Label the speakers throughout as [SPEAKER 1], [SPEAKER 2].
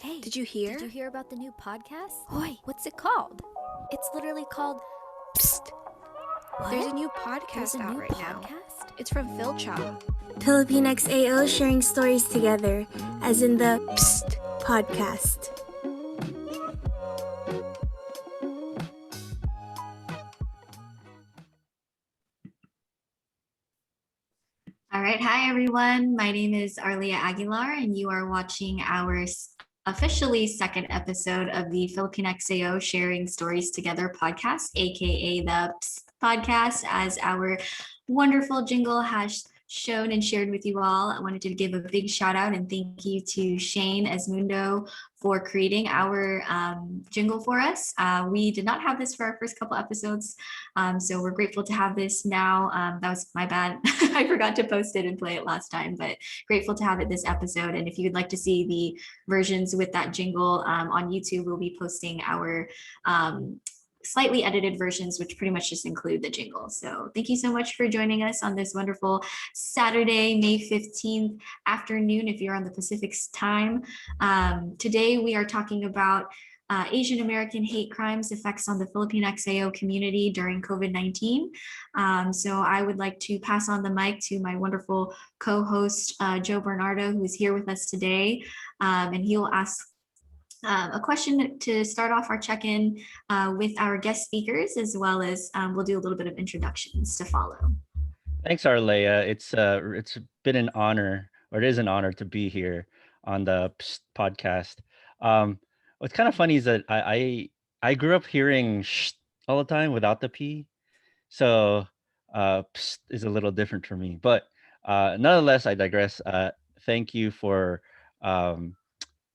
[SPEAKER 1] Hey,
[SPEAKER 2] Did you hear?
[SPEAKER 1] did you hear about the new podcast?
[SPEAKER 2] Hoy,
[SPEAKER 1] What's it called? It's literally called
[SPEAKER 2] psst.
[SPEAKER 1] What?
[SPEAKER 2] There's a new
[SPEAKER 1] There's
[SPEAKER 2] podcast
[SPEAKER 1] a
[SPEAKER 2] out
[SPEAKER 1] new
[SPEAKER 2] right now.
[SPEAKER 1] podcast?
[SPEAKER 2] It's from Fil-CHA.
[SPEAKER 3] Filipinx AO sharing stories together, as in the Psst podcast.
[SPEAKER 4] All right. Hi, everyone. My name is Arleah Aguilar, and you are watching our officially second episode of the Filipinx AO Sharing Stories Together podcast, aka the podcast, as our wonderful jingle has shown and shared with you all. I wanted to give a big shout out and thank you to Shane Esmundo for creating our jingle for us. We did not have this for our first couple episodes, so we're grateful to have this now. That was my bad. I forgot to post it and play it last time, but grateful to have it this episode. And if you'd like to see the versions with that jingle on YouTube, we'll be posting our slightly edited versions, which pretty much just include the jingle. So thank you so much for joining us on this wonderful Saturday, May 15th afternoon, if you're on the Pacific time. Today we are talking about Asian American hate crimes effects on the Filipinx AO community during COVID-19. So I would like to pass on the mic to my wonderful co-host, Joe Bernardo, who is here with us today. And he will ask a question to start off our check-in with our guest speakers, as well as we'll do a little bit of introductions to follow.
[SPEAKER 5] Thanks, Arleah. It's been an honor, or it is an honor to be here on the podcast. What's kind of funny is that I grew up hearing sh all the time without the p, so is a little different for me. But nonetheless, I digress. Thank you for um,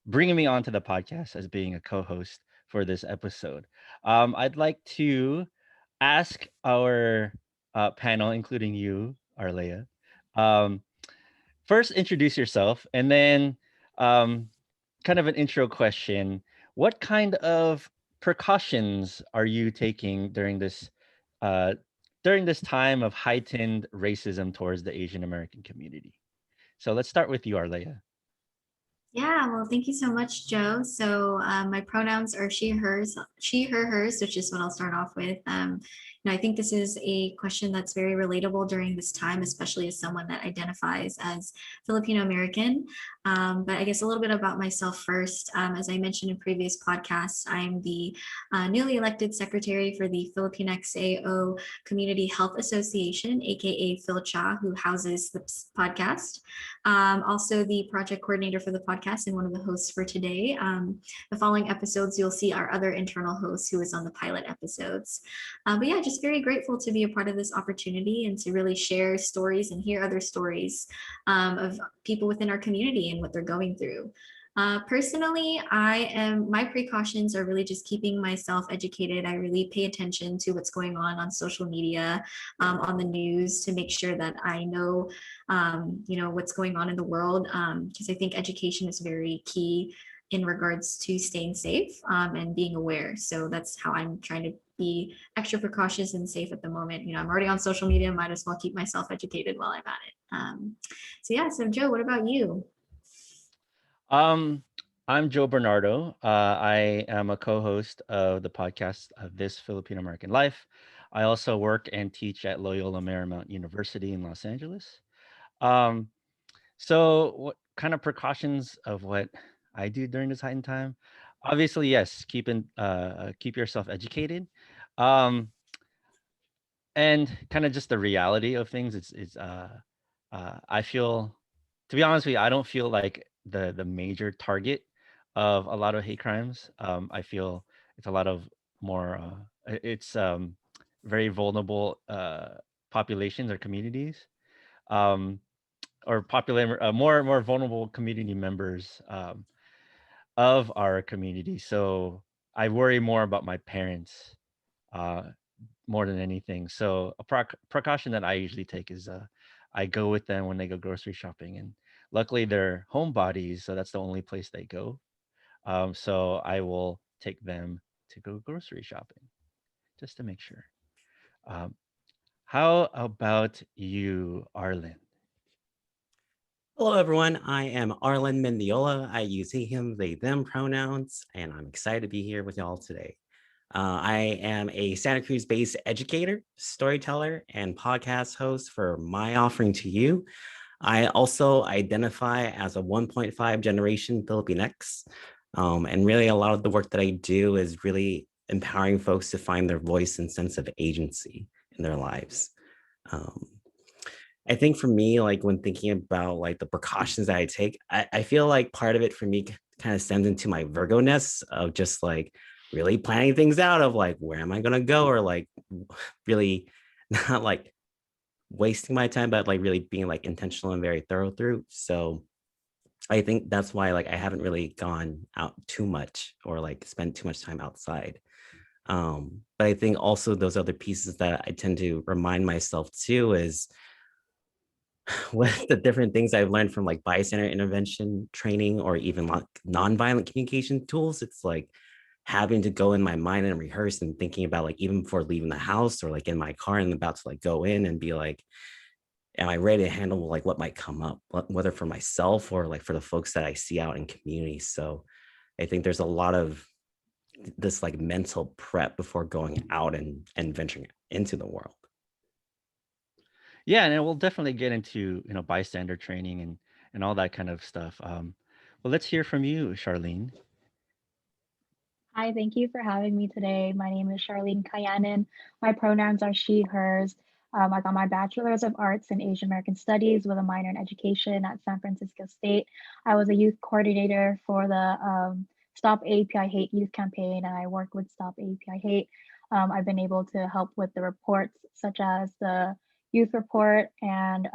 [SPEAKER 5] bringing me onto the podcast as being a co-host for this episode. I'd like to ask our panel, including you, Arleah, um, first introduce yourself, and then kind of an intro question. What kind of precautions are you taking uh, during this time of heightened racism towards the Asian American community? So let's start with you, Arleah.
[SPEAKER 4] Yeah, well, thank you so much, Joe. So my pronouns are she, hers, she, her, hers, which is what I'll start off with. I think this is a question that's very relatable during this time, especially as someone that identifies as Filipino American. But I guess a little bit about myself first. As I mentioned in previous podcasts, I'm the newly elected secretary for the Filipinx AO Community Health Association, aka Fil-CHA, who houses the podcast. Also the project coordinator for the podcast and one of the hosts for today. The following episodes, you'll see our other internal host who is on the pilot episodes. But yeah, just very grateful to be a part of this opportunity and to really share stories and hear other stories of people within our community and what they're going through. Personally, my precautions are really just keeping myself educated. I really pay attention to what's going on social media, on the news, to make sure that I know, what's going on in the world. Because I think education is very key in regards to staying safe and being aware. So that's how I'm trying to be extra precautious and safe at the moment. I'm already on social media, might as well keep myself educated while I'm at it. So Joe, what about you?
[SPEAKER 5] Um, I'm Joe Bernardo. I am a co-host of the podcast of This Filipino American Life. I also work and teach at Loyola Marymount University in Los Angeles. Um, so what kind of precautions of what I do during this heightened time? Obviously, yes, keep yourself educated. Um, and kind of just the reality of things. I feel, to be honest with you, I don't feel like the major target of a lot of hate crimes. I feel it's a lot of more it's very vulnerable populations or communities, um, or popular more vulnerable community members of our community. So I worry more about my parents uh, more than anything. So a precaution that I usually take is I go with them when they go grocery shopping, and luckily they're homebodies, so that's the only place they go. So I will take them to go grocery shopping just to make sure. Um, how about you, Arlen?
[SPEAKER 6] Hello, everyone. I am Arlan Mendiola. I use he, him, they, them pronouns, and I'm excited to be here with y'all today. I am a Santa Cruz-based educator, storyteller, and podcast host for My Offering to You. I also identify as a 1.5 generation Filipinx. And really, a lot of the work that I do is really empowering folks to find their voice and sense of agency in their lives. Um, I think for me, like when thinking about like the precautions that I take, I feel like part of it for me kind of stems into my Virgo-ness of just like really planning things out of like, where am I going to go? Or like really not like wasting my time, but like really being like intentional and very thorough through. So I think that's why like I haven't really gone out too much or like spent too much time outside. But I think also those other pieces that I tend to remind myself too is with the different things I've learned from like bystander intervention training or even like nonviolent communication tools, it's like having to go in my mind and rehearse and thinking about like even before leaving the house or like in my car and about to like go in and be like, am I ready to handle like what might come up, whether for myself or like for the folks that I see out in community. So I think there's a lot of this like mental prep before going out and venturing into the world.
[SPEAKER 5] Yeah, and we'll definitely get into bystander training and all that kind of stuff. Well, let's hear from you, Charlene.
[SPEAKER 7] Hi, thank you for having me today. My name is Charlene Cayanan. My pronouns are she, hers. I got my Bachelor's of Arts in Asian American Studies with a minor in education at San Francisco State. I was a youth coordinator for the Stop AAPI Hate youth campaign, and I work with Stop AAPI Hate. I've been able to help with the reports such as the youth report and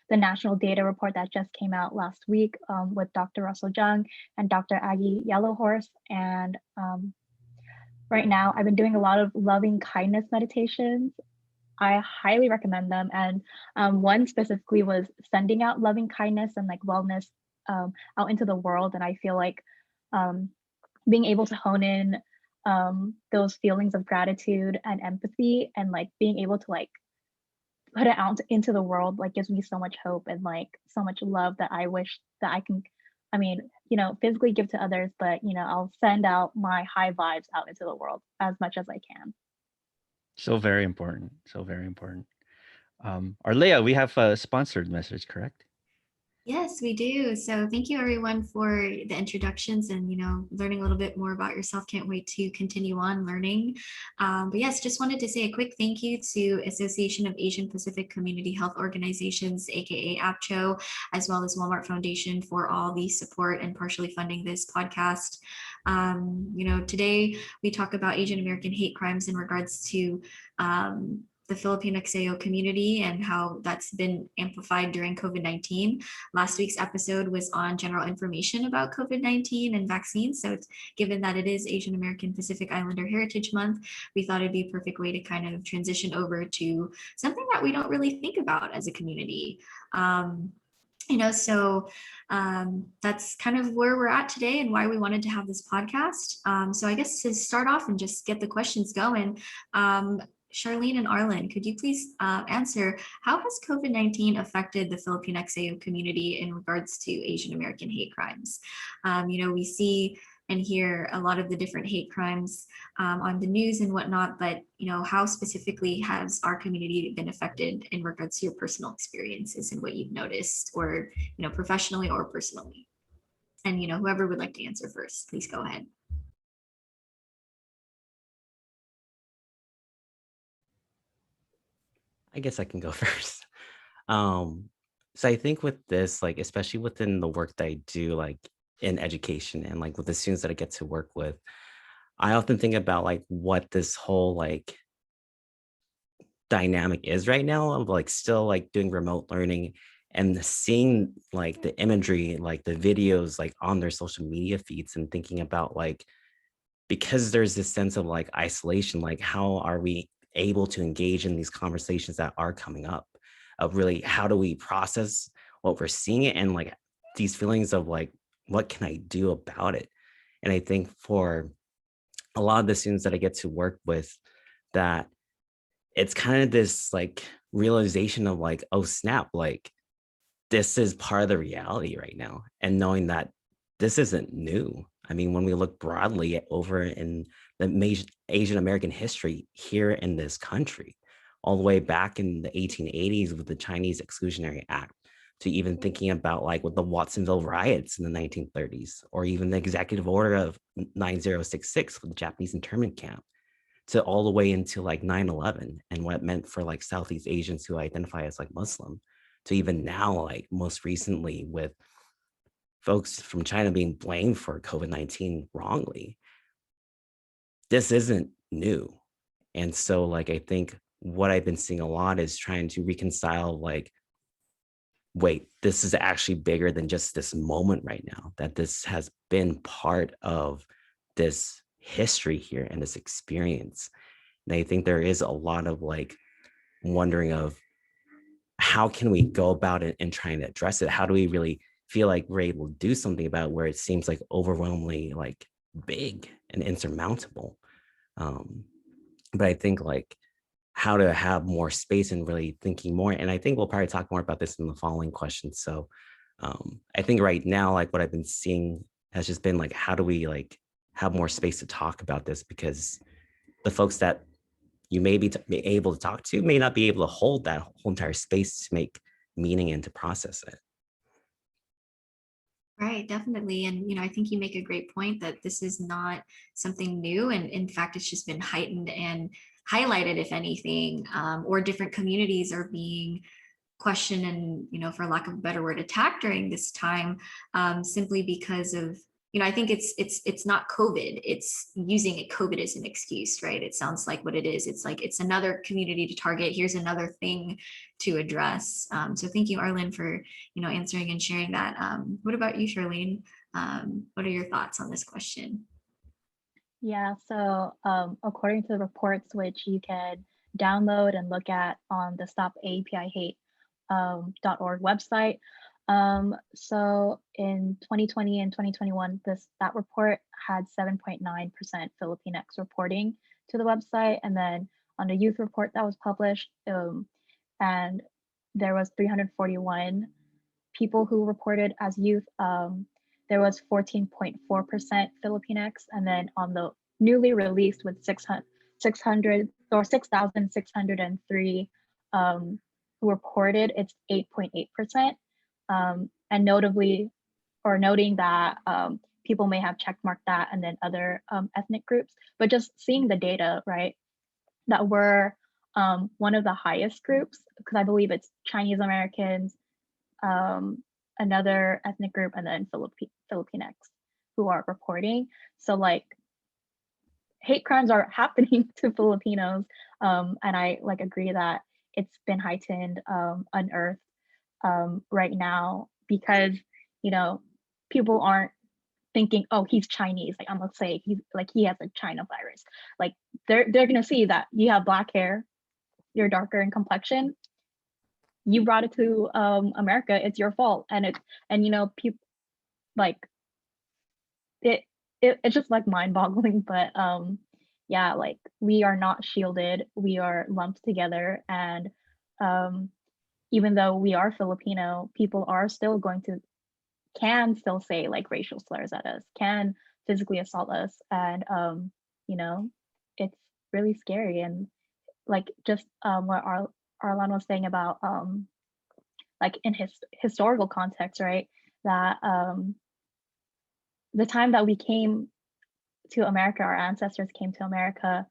[SPEAKER 7] the national data report that just came out last week with Dr. Russell Jung and Dr. Aggie Yellowhorse. And right now, I've been doing a lot of loving kindness meditations. I highly recommend them. And one specifically was sending out loving kindness and like wellness out into the world. And I feel like being able to hone in those feelings of gratitude and empathy and like being able to like put it out into the world like gives me so much hope and like so much love that I wish that I can, I mean, physically give to others, but I'll send out my high vibes out into the world as much as I can.
[SPEAKER 5] So very important. So very important. Arleah, we have a sponsored message, correct?
[SPEAKER 4] Yes, we do. So thank you everyone for the introductions and learning a little bit more about yourself. Can't wait to continue on learning. But yes, just wanted to say a quick thank you to Association of Asian Pacific Community Health Organizations, aka AAPCHO, as well as Walmart Foundation for all the support and partially funding this podcast. Today we talk about Asian American hate crimes in regards to the Filipinx community and how that's been amplified during COVID-19. Last week's episode was on general information about COVID-19 and vaccines. So given that it is Asian American Pacific Islander Heritage Month, we thought it'd be a perfect way to kind of transition over to something that we don't really think about as a community. So that's kind of where we're at today and why we wanted to have this podcast. So I guess to start off and just get the questions going, Charlene and Arlan, could you please answer, how has COVID-19 affected the Filipinx community in regards to Asian American hate crimes? We see and hear a lot of the different hate crimes on the news and whatnot, but how specifically has our community been affected in regards to your personal experiences and what you've noticed, or professionally or personally? And whoever would like to answer first, please go ahead.
[SPEAKER 6] I guess I can go first. So I think with this, like, especially within the work that I do, like in education and like with the students that I get to work with, I often think about like what this whole like dynamic is right now of like still like doing remote learning and seeing like the imagery, like the videos like on their social media feeds and thinking about like, because there's this sense of like isolation, like how are we able to engage in these conversations that are coming up, of really how do we process what we're seeing and like these feelings of like, what can I do about it? And I think for a lot of the students that I get to work with, that it's kind of this like realization of like, oh snap, like this is part of the reality right now, and knowing that this isn't new. I mean, when we look broadly over in the major Asian American history here in this country, all the way back in the 1880s with the Chinese Exclusionary Act, to even thinking about like with the Watsonville riots in the 1930s, or even the executive order of 9066 with the Japanese internment camp, to all the way into like 9/11 and what it meant for like Southeast Asians who identify as like Muslim, to even now, like most recently with folks from China being blamed for COVID-19 wrongly. This isn't new. And so like, I think what I've been seeing a lot is trying to reconcile like, wait, this is actually bigger than just this moment right now, that this has been part of this history here and this experience. And I think there is a lot of like wondering of how can we go about it and trying to address it? How do we really feel like we're able to do something about where it seems like overwhelmingly like big and insurmountable? But I think like how to have more space and really thinking more. And I think we'll probably talk more about this in the following questions. So I think right now, like what I've been seeing has just been like, how do we like have more space to talk about this? Because the folks that you may be able to talk to may not be able to hold that whole entire space to make meaning and to process it.
[SPEAKER 4] Right, definitely. And, I think you make a great point that this is not something new. And in fact, it's just been heightened and highlighted, if anything, or different communities are being questioned and, for lack of a better word, attacked during this time, simply because of, I think it's not COVID, it's using it COVID as an excuse, right? It sounds like what it is. It's like, it's another community to target. Here's another thing to address. So thank you, Arlen, for, answering and sharing that. What about you, Charlene? What are your thoughts on this question?
[SPEAKER 7] Yeah, so according to the reports, which you can download and look at on the Stop AAPI Hate .org website. So in 2020 and 2021, that report had 7.9% Filipinx reporting to the website. And then on the youth report that was published, and there was 341 people who reported as youth. There was 14.4% Filipinx. And then on the newly released with 600 or 6,603 who reported, it's 8.8%. And noting that people may have checkmarked that and then other ethnic groups, but just seeing the data, right, that we're one of the highest groups, because I believe it's Chinese Americans, another ethnic group, and then Filipinx who are reporting. So like hate crimes are happening to Filipinos, and I like agree that it's been heightened, unearthed right now, because people aren't thinking, oh, he's Chinese, like I'm gonna say he has a China virus. Like they're gonna see that you have black hair, you're darker in complexion, you brought it to America, it's your fault. And people like it's just like mind-boggling. But yeah, like we are not shielded, we are lumped together. And even though we are Filipino, people are still can still say like racial slurs at us, can physically assault us. And it's really scary. And like just what Arlan was saying about like in his historical context, right, that the time that we came to America, our ancestors came to America,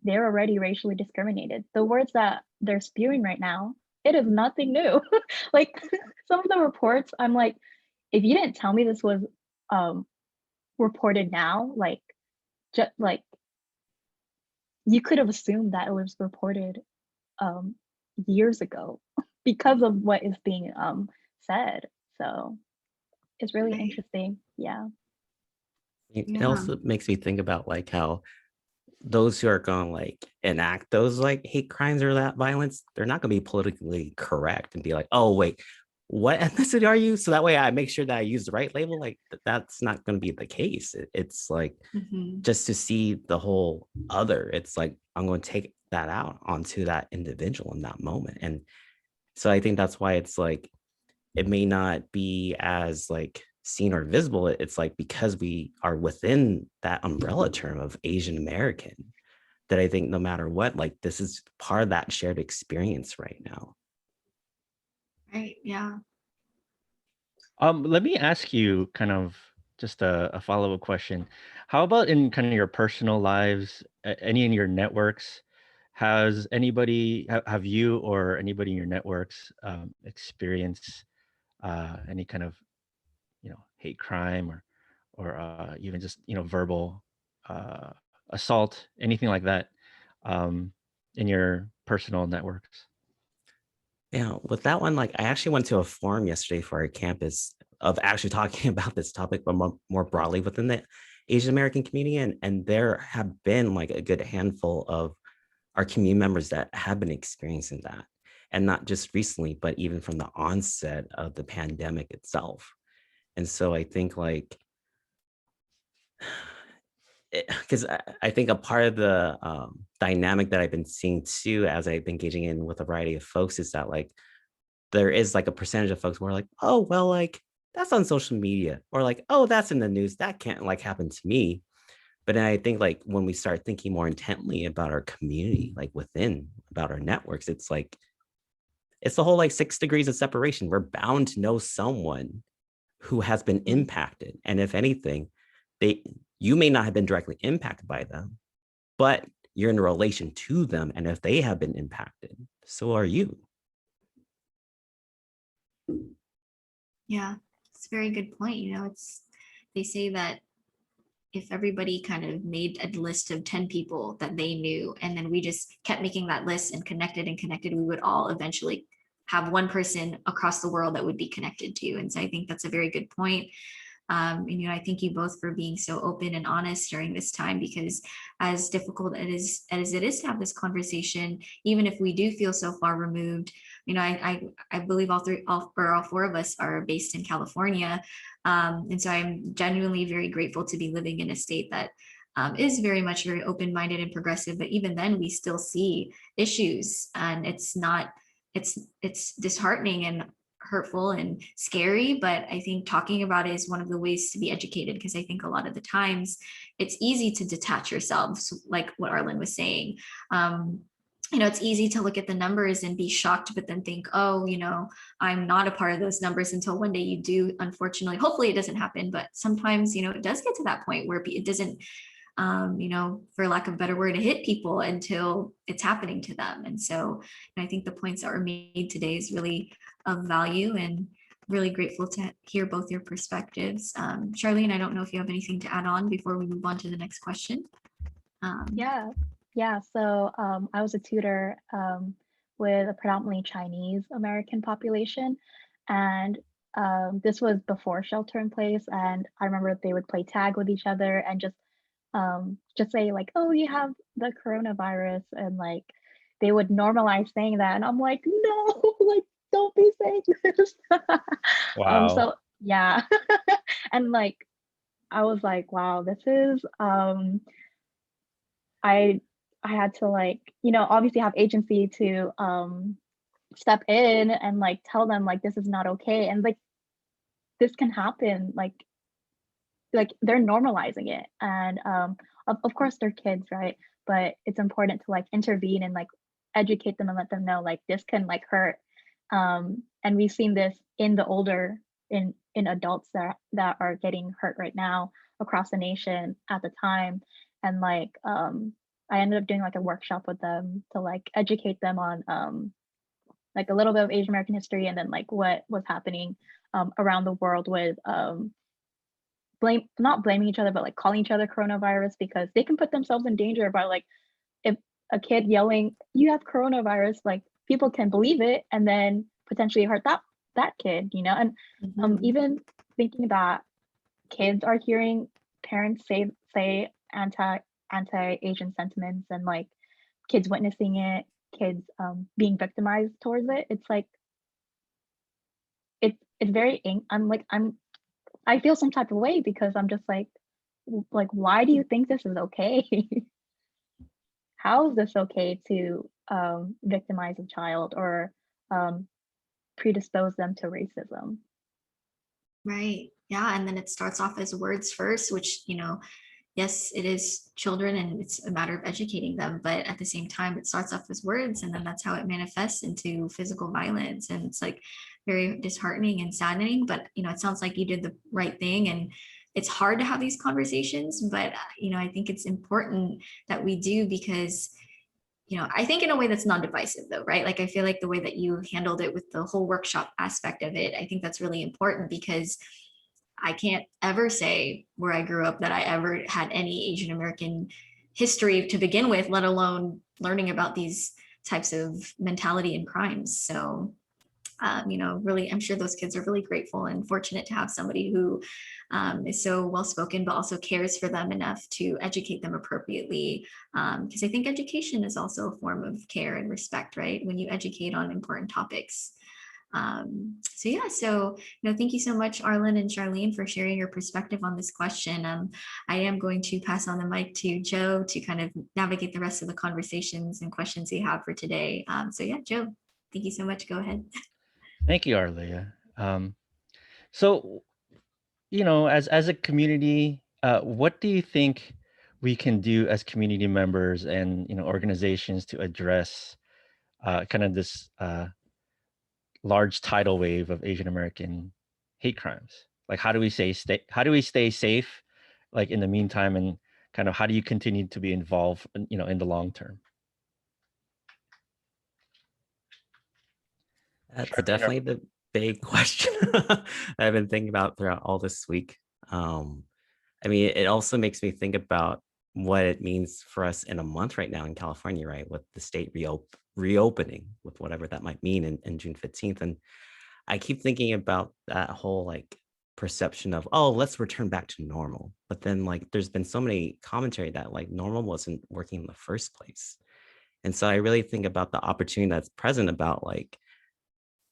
[SPEAKER 7] they're already racially discriminated. The words that they're spewing right now, it is nothing new. Like some of the reports, I'm like, if you didn't tell me this was reported now, like just like you could have assumed that it was reported years ago because of what is being said. So it's really interesting. Yeah.
[SPEAKER 6] It also makes me think about like how those who are going to like enact those like hate crimes or that violence, they're not going to be politically correct and be like, oh wait, what ethnicity are you? So that way I make sure that I use the right label. Like that's not going to be the case. It's like just to see the whole other, it's like I'm going to take that out onto that individual in that moment. And so I think that's why it's like it may not be as like seen or visible. It's like because we are within that umbrella term of Asian American, that I think no matter what, like this is part of that shared experience right now.
[SPEAKER 4] Right. Yeah.
[SPEAKER 5] Let me ask you kind of just a follow-up question. How about in kind of your personal lives, any in your networks? Has anybody, have you or anybody in your networks experienced any kind of, hate crime or even just, verbal uh, assault, anything like that in your personal networks?
[SPEAKER 6] Yeah, with that one, like I actually went to a forum yesterday for our campus of actually talking about this topic, but more broadly within the Asian American community. And there have been like a good handful of our community members that have been experiencing that. And not just recently, but even from the onset of the pandemic itself. And so I think like, because I think a part of the dynamic that I've been seeing too, as I've been engaging in with a variety of folks, is that like, there is like a percentage of folks who are like, oh, well, like that's on social media, or like, oh, that's in the news. That can't like happen to me. But then I think like when we start thinking more intently about our community, like within about our networks, it's like, it's the whole like 6 degrees of separation. We're bound to know someone who has been impacted. And if anything, you may not have been directly impacted by them, but you're in relation to them. And if they have been impacted, so are you.
[SPEAKER 4] Yeah. It's a very good point. They say that if everybody kind of made a list of 10 people that they knew, and then we just kept making that list and connected, we would all eventually have one person across the world that would be connected to. And so I think that's a very good point. And I thank you both for being so open and honest during this time, because as difficult as it is to have this conversation, even if we do feel so far removed, I believe all four of us are based in California. And so I'm genuinely very grateful to be living in a state that is very much very open-minded and progressive. But even then, we still see issues, and it's disheartening and hurtful and scary. But I think talking about it is one of the ways to be educated, because I think a lot of the times it's easy to detach yourselves, like what Arlan was saying. It's easy to look at the numbers and be shocked, but then think, oh, I'm not a part of those numbers, until one day you do. Unfortunately, hopefully it doesn't happen, but sometimes, it does get to that point where it doesn't, for lack of a better word, hit people until it's happening to them. And so I think the points that were made today is really of value, and really grateful to hear both your perspectives. Charlene, I don't know if you have anything to add on before we move on to the next question.
[SPEAKER 7] Yeah. So I was a tutor with a predominantly Chinese American population, and this was before shelter in place. And I remember they would play tag with each other and just say like, "Oh, you have the coronavirus," and like they would normalize saying that, and I'm like, "No, like don't be saying this."
[SPEAKER 5] Wow.
[SPEAKER 7] So yeah, and like I was like, "Wow, this is." I I had to like, obviously have agency to step in and like tell them like this is not okay, and like this can happen, like they're normalizing it. And of course they're kids, right? But it's important to like intervene and like educate them and let them know like this can like hurt. And we've seen this in the older in adults that are getting hurt right now across the nation at the time. And like I ended up doing like a workshop with them to like educate them on like a little bit of Asian American history, and then like what was happening around the world with not blaming each other, but like calling each other coronavirus, because they can put themselves in danger by like, if a kid yelling you have coronavirus, like people can believe it and then potentially hurt that kid, and even thinking that kids are hearing parents say anti-Asian sentiments, and like kids witnessing it, kids being victimized towards it. It's like it's very I feel some type of way, because I'm just like why do you think this is okay? How is this okay to victimize a child, or predispose them to racism.
[SPEAKER 4] Right. Yeah. And then it starts off as words first, which, yes, it is children and it's a matter of educating them. But at the same time, it starts off as words and then that's how it manifests into physical violence. And it's like very disheartening and saddening. But, it sounds like you did the right thing. And it's hard to have these conversations. But, I think it's important that we do because I think in a way that's non-divisive though, right? Like I feel like the way that you handled it with the whole workshop aspect of it, I think that's really important because I can't ever say where I grew up that I ever had any Asian American history to begin with, let alone learning about these types of mentality and crimes. So really, I'm sure those kids are really grateful and fortunate to have somebody who is so well spoken, but also cares for them enough to educate them appropriately. Because I think education is also a form of care and respect, right? When you educate on important topics. So thank you so much, Arlan and Charlene, for sharing your perspective on this question. I am going to pass on the mic to Joe to kind of navigate the rest of the conversations and questions we have for today. Joe, thank you so much. Go ahead.
[SPEAKER 5] Thank you, Arleah. So, as a community, what do you think we can do as community members and organizations to address kind of this large tidal wave of Asian American hate crimes? Like, how do we stay safe, like in the meantime, and kind of how do you continue to be involved, in the long term?
[SPEAKER 6] That's
[SPEAKER 5] Charlene,
[SPEAKER 6] definitely the big question I've been thinking about throughout all this week. I mean, it also makes me think about what it means for us in a month right now in California, right? With the state reopening, with whatever that might mean in June 15th. And I keep thinking about that whole like perception of, oh, let's return back to normal. But then like there's been so many commentary that like normal wasn't working in the first place. And so I really think about the opportunity that's present about like,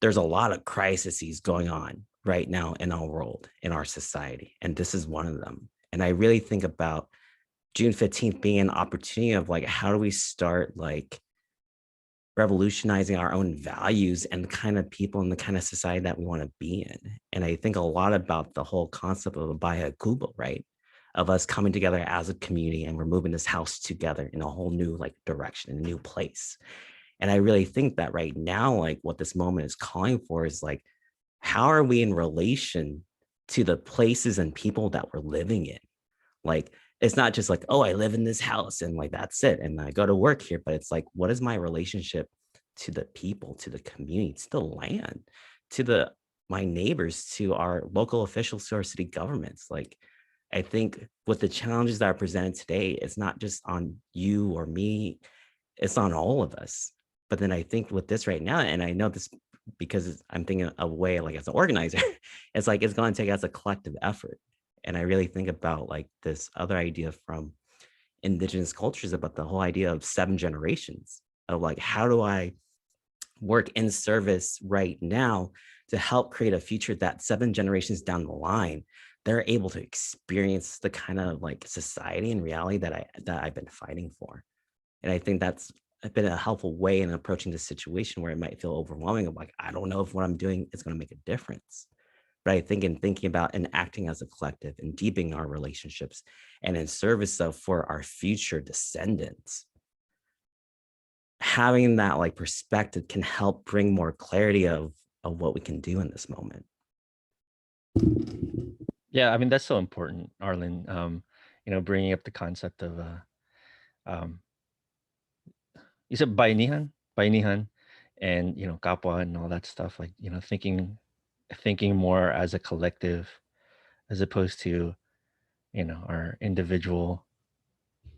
[SPEAKER 6] there's a lot of crises going on right now in our world, in our society. And this is one of them. And I really think about June 15th being an opportunity of like, how do we start like revolutionizing our own values and the kind of people and the kind of society that we want to be in. And I think a lot about the whole concept of a Baja Cuba, right? Of us coming together as a community and we're moving this house together in a whole new like direction, in a new place. And I really think that right now, like what this moment is calling for is like, how are we in relation to the places and people that we're living in? Like, it's not just like, oh, I live in this house and like, that's it. And I go to work here, but it's like, what is my relationship to the people, to the community, to the land, to my neighbors, to our local officials, to our city governments? Like, I think with the challenges that are presented today, it's not just on you or me, it's on all of us. But then I think with this right now, and I know this because I'm thinking of a way like as an organizer, it's like, it's going to take us a collective effort. And I really think about like this other idea from indigenous cultures about the whole idea of 7 generations of like, how do I work in service right now to help create a future that 7 generations down the line, they're able to experience the kind of like society and reality that I've been fighting for. And I think that's been a helpful way in approaching this situation where it might feel overwhelming of like, I don't know if what I'm doing is going to make a difference. But I think in thinking about and acting as a collective and deepening our relationships and in service of for our future descendants, having that like perspective can help bring more clarity of what we can do in this moment.
[SPEAKER 5] Yeah, I mean that's so important, Arlen. Bringing up the concept of um, you said bayanihan, and kapwa and all that stuff. Like thinking more as a collective, as opposed to our individual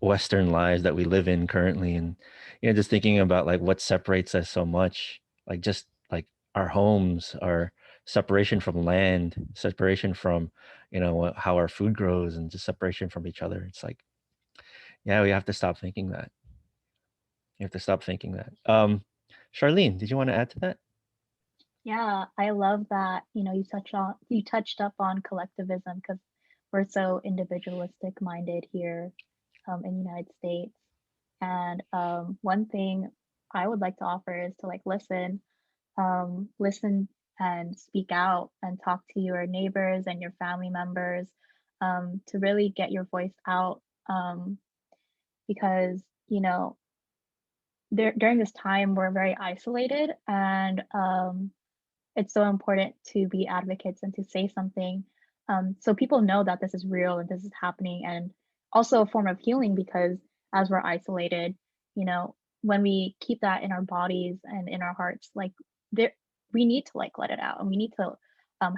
[SPEAKER 5] Western lives that we live in currently, and just thinking about like what separates us so much, like just like our homes, our separation from land, separation from how our food grows, and just separation from each other. It's like, yeah, we have to stop thinking that. You have to stop thinking that. Charlene, did you want to add to that?
[SPEAKER 7] Yeah, I love that, you touched up on collectivism because we're so individualistic minded here in the United States. And one thing I would like to offer is to like listen listen and speak out and talk to your neighbors and your family members, to really get your voice out, because during this time we're very isolated, and it's so important to be advocates and to say something, so people know that this is real and this is happening, and also a form of healing because as we're isolated, you know, when we keep that in our bodies and in our hearts, like there, we need to like let it out, and we need to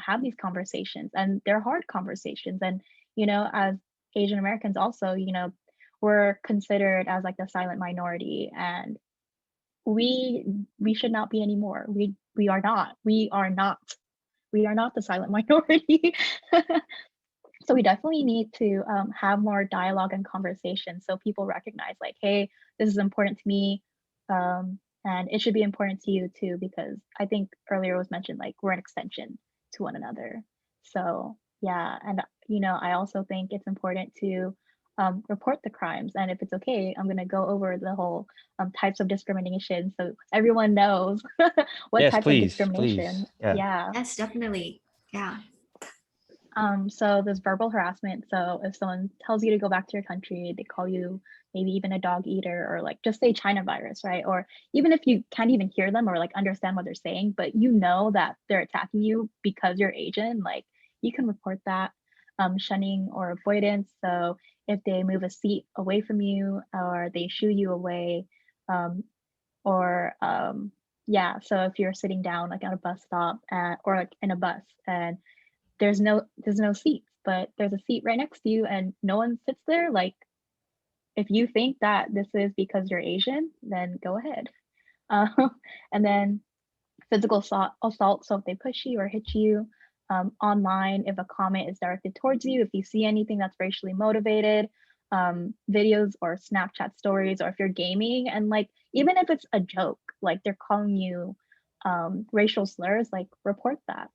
[SPEAKER 7] have these conversations, and they're hard conversations, and as Asian Americans also, we're considered as like the silent minority, and we should not be anymore. We are not. We are not the silent minority. So we definitely need to have more dialogue and conversation so people recognize like, hey, this is important to me, and it should be important to you too, because I think earlier was mentioned like we're an extension to one another. So yeah, and I also think it's important to report the crimes, and if it's okay, I'm going to go over the whole types of discrimination so everyone knows what
[SPEAKER 5] Yes,
[SPEAKER 7] types of
[SPEAKER 5] please,
[SPEAKER 7] discrimination.
[SPEAKER 5] please. Yeah.
[SPEAKER 7] Yeah.
[SPEAKER 4] Yes, definitely. Yeah.
[SPEAKER 7] So there's verbal harassment. So if someone tells you to go back to your country, they call you maybe even a dog eater, or like just say China virus, right? Or even if you can't even hear them or like understand what they're saying, but you know that they're attacking you because you're Asian, like you can report that. Shunning or avoidance. So if they move a seat away from you or they shoo you away, um, or yeah, so if you're sitting down like at a bus stop or like in a bus and there's no seats, but there's a seat right next to you and no one sits there, like if you think that this is because you're Asian, then go ahead. And then physical assault. So if they push you or hit you, online, if a comment is directed towards you, if you see anything that's racially motivated, videos or Snapchat stories, or if you're gaming and like even if it's a joke, like they're calling you racial slurs, like report that.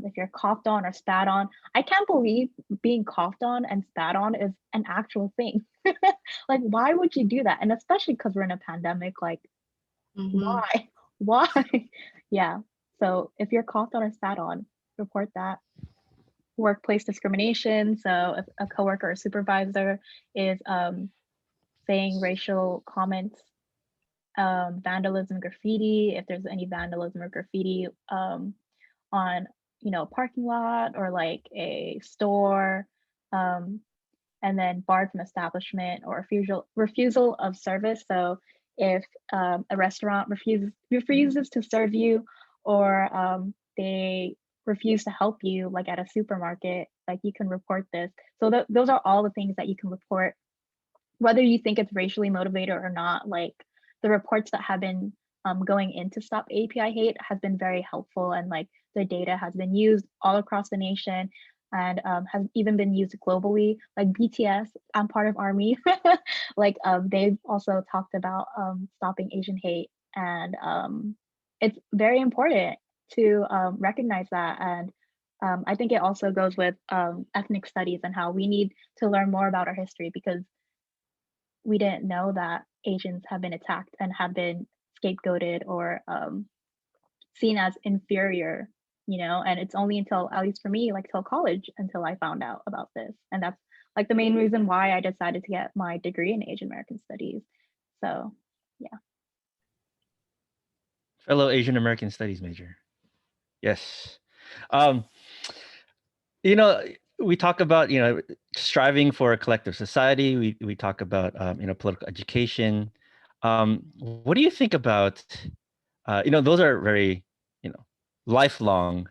[SPEAKER 7] If you're coughed on or spat on, I can't believe being coughed on and spat on is an actual thing. Like, why would you do that? And especially because we're in a pandemic, like,
[SPEAKER 4] Mhm.
[SPEAKER 7] why? Why? Yeah. So if you're coughed on or spat on, report that. Workplace discrimination. So if a coworker or supervisor is saying racial comments, vandalism, graffiti, if there's any vandalism or graffiti on a parking lot or like a store, um, and then barred from establishment or refusal of service. So if a restaurant refuses to serve you, or they refuse to help you, like at a supermarket, like you can report this. So those are all the things that you can report, whether you think it's racially motivated or not. Like the reports that have been going in to stop API hate has been very helpful, and like the data has been used all across the nation and has even been used globally. Like BTS, I'm part of Army, like they've also talked about stopping Asian hate, and it's very important to recognize that. And I think it also goes with ethnic studies and how we need to learn more about our history, because we didn't know that Asians have been attacked and have been scapegoated or seen as inferior, and it's only until, at least for me, like till college, until I found out about this. And that's like the main reason why I decided to get my degree in Asian American Studies. So yeah.
[SPEAKER 5] Fellow Asian American Studies major. Yes. Um, you know, we talk about, striving for a collective society. We talk about, political education. What do you think about, those are very, lifelong,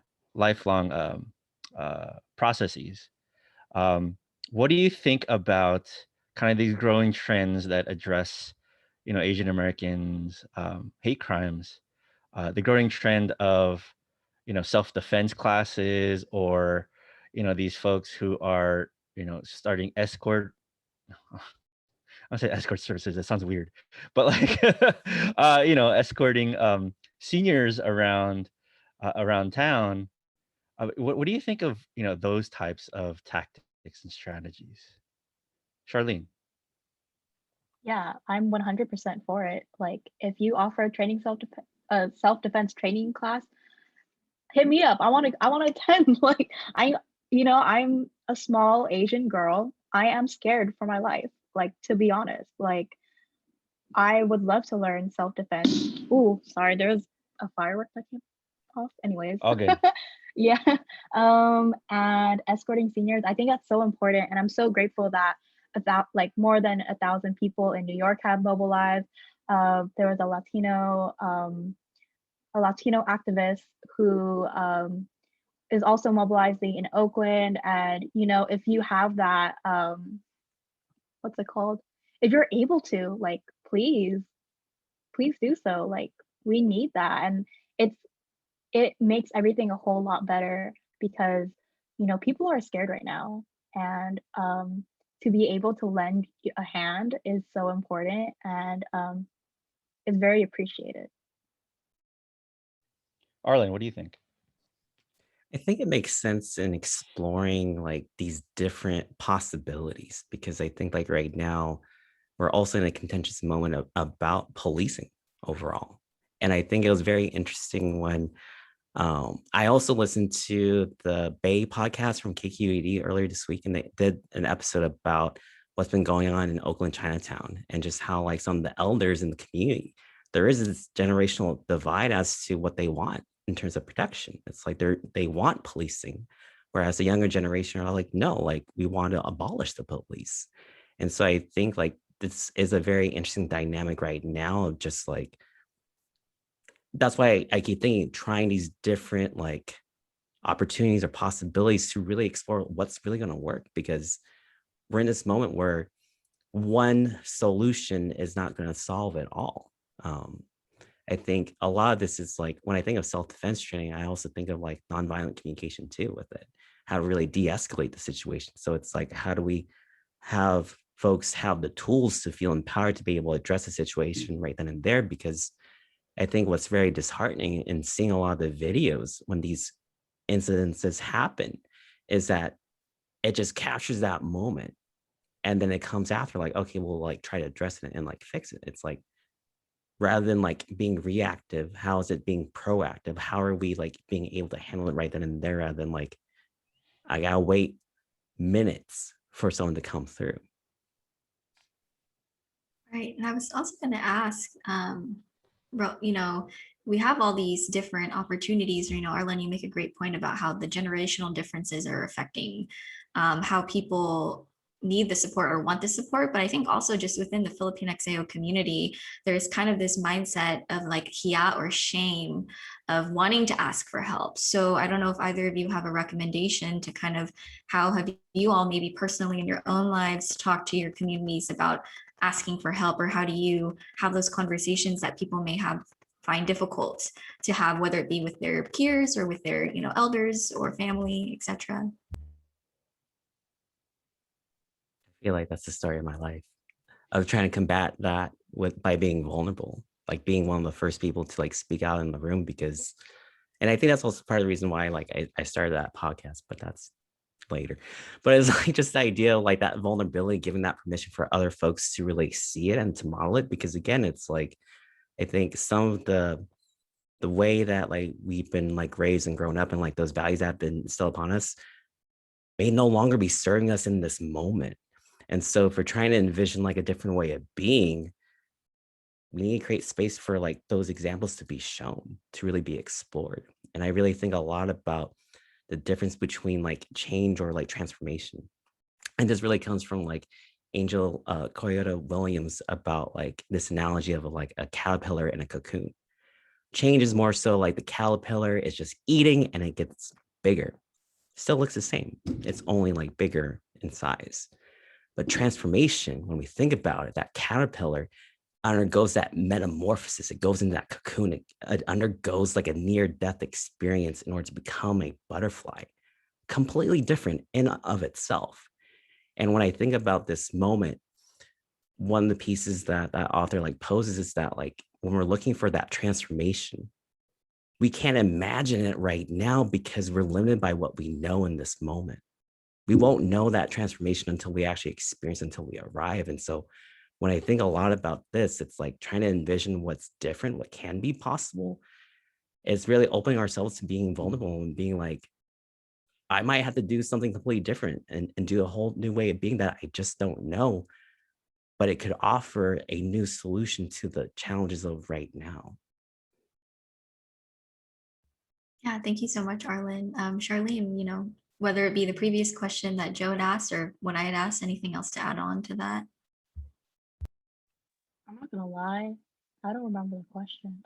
[SPEAKER 5] processes. What do you think about kind of these growing trends that address, Asian Americans, hate crimes, the growing trend of, self-defense classes, or, these folks who are, starting escort. I say escort services. That sounds weird, but like, escorting seniors around town. What do you think of those types of tactics and strategies, Charlene?
[SPEAKER 7] Yeah, I'm 100% for it. Like if you offer training a self-defense training class, hit me up. I want to attend. Like I'm a small Asian girl. I am scared for my life. Like, to be honest, like I would love to learn self-defense. Ooh, sorry, there's a firework that came off. Anyways.
[SPEAKER 5] All good.
[SPEAKER 7] Yeah. And escorting seniors, I think that's so important. And I'm so grateful that about like more than 1,000 people in New York have mobilized. There was a Latino activist who is also mobilizing in Oakland. And if you have that, what's it called? If you're able to, like, please do so. Like, we need that. And it makes everything a whole lot better because people are scared right now. And to be able to lend a hand is so important, and is very appreciated.
[SPEAKER 5] Arlen, what do you think?
[SPEAKER 6] I think it makes sense in exploring like these different possibilities, because I think like right now we're also in a contentious moment about policing overall. And I think it was very interesting when I also listened to the Bay podcast from KQED earlier this week, and they did an episode about what's been going on in Oakland, Chinatown, and just how like some of the elders in the community, there is this generational divide as to what they want in terms of protection. It's like they want policing, whereas the younger generation are like, no, like we want to abolish the police. And so I think like this is a very interesting dynamic right now of just like, that's why I keep thinking, trying these different like opportunities or possibilities to really explore what's really going to work, because we're in this moment where one solution is not going to solve it all. I think a lot of this is like, when I think of self-defense training, I also think of like nonviolent communication too with it, how to really de-escalate the situation. So it's like, how do we have folks have the tools to feel empowered to be able to address the situation right then and there? Because I think what's very disheartening in seeing a lot of the videos when these incidences happen is that it just captures that moment. And then it comes after like, okay, we'll like try to address it and like fix it. It's like, rather than like being reactive, how is it being proactive? How are we like being able to handle it right then and there, rather than like, I gotta wait minutes for someone to come through.
[SPEAKER 4] Right. And I was also going to ask, we have all these different opportunities. Arlen, you make a great point about how the generational differences are affecting how people need the support or want the support. But I think also just within the Filipinx AO community, there's kind of this mindset of like hiya or shame of wanting to ask for help. So I don't know if either of you have a recommendation to kind of how have you all maybe personally in your own lives talked to your communities about asking for help, or how do you have those conversations that people may find difficult to have, whether it be with their peers or with their elders or family, etc.
[SPEAKER 6] I feel like that's the story of my life, of trying to combat that by being vulnerable, like being one of the first people to like speak out in the room, because, and I think that's also part of the reason why like I started that podcast, but that's later. But it's like just the idea of like that vulnerability, giving that permission for other folks to really see it and to model it. Because again, it's like, I think some of the way that like we've been like raised and grown up, and like those values that have been instilled upon us may no longer be serving us in this moment. And so if we're trying to envision like a different way of being, we need to create space for like those examples to be shown, to really be explored. And I really think a lot about the difference between like change or like transformation. And this really comes from like Angel Coyote Williams, about like this analogy of like a caterpillar in a cocoon. Change is more so like the caterpillar is just eating and it gets bigger. Still looks the same. It's only like bigger in size. But transformation, when we think about it, that caterpillar undergoes that metamorphosis. It goes into that cocoon. It undergoes like a near-death experience in order to become a butterfly, completely different in of itself. And when I think about this moment, one of the pieces that that author like poses is that like when we're looking for that transformation, we can't imagine it right now because we're limited by what we know in this moment. We won't know that transformation until we actually experience, until we arrive. And so when I think a lot about this, it's like trying to envision what's different, what can be possible. It's really opening ourselves to being vulnerable and being like, I might have to do something completely different and do a whole new way of being that I just don't know, but it could offer a new solution to the challenges of right now.
[SPEAKER 4] Yeah, thank you so much, Arlen. Charlene, whether it be the previous question that Joe had asked or what I had asked, anything else to add on to that?
[SPEAKER 7] I'm not gonna lie, I don't remember the question.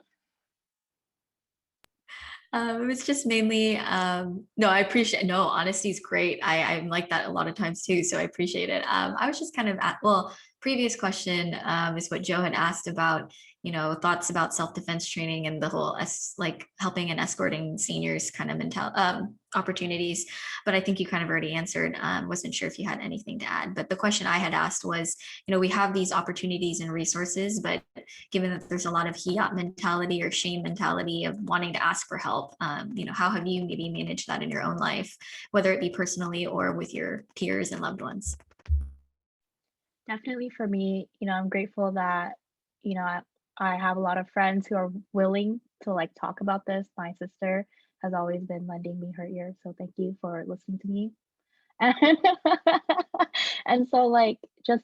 [SPEAKER 4] It was just mainly, no, I appreciate, no, honesty is great. I'm like that a lot of times too, so I appreciate it. I was just kind of at, well, previous question is what Joe had asked about, thoughts about self-defense training and the whole like helping and escorting seniors kind of opportunities. But I think you kind of already answered. Wasn't sure if you had anything to add. But the question I had asked was, we have these opportunities and resources, but given that there's a lot of hiyap mentality or shame mentality of wanting to ask for help, how have you maybe managed that in your own life, whether it be personally or with your peers and loved ones?
[SPEAKER 7] Definitely for me, I'm grateful that, I have a lot of friends who are willing to like talk about this. My sister has always been lending me her ear, so thank you for listening to me. And and so like just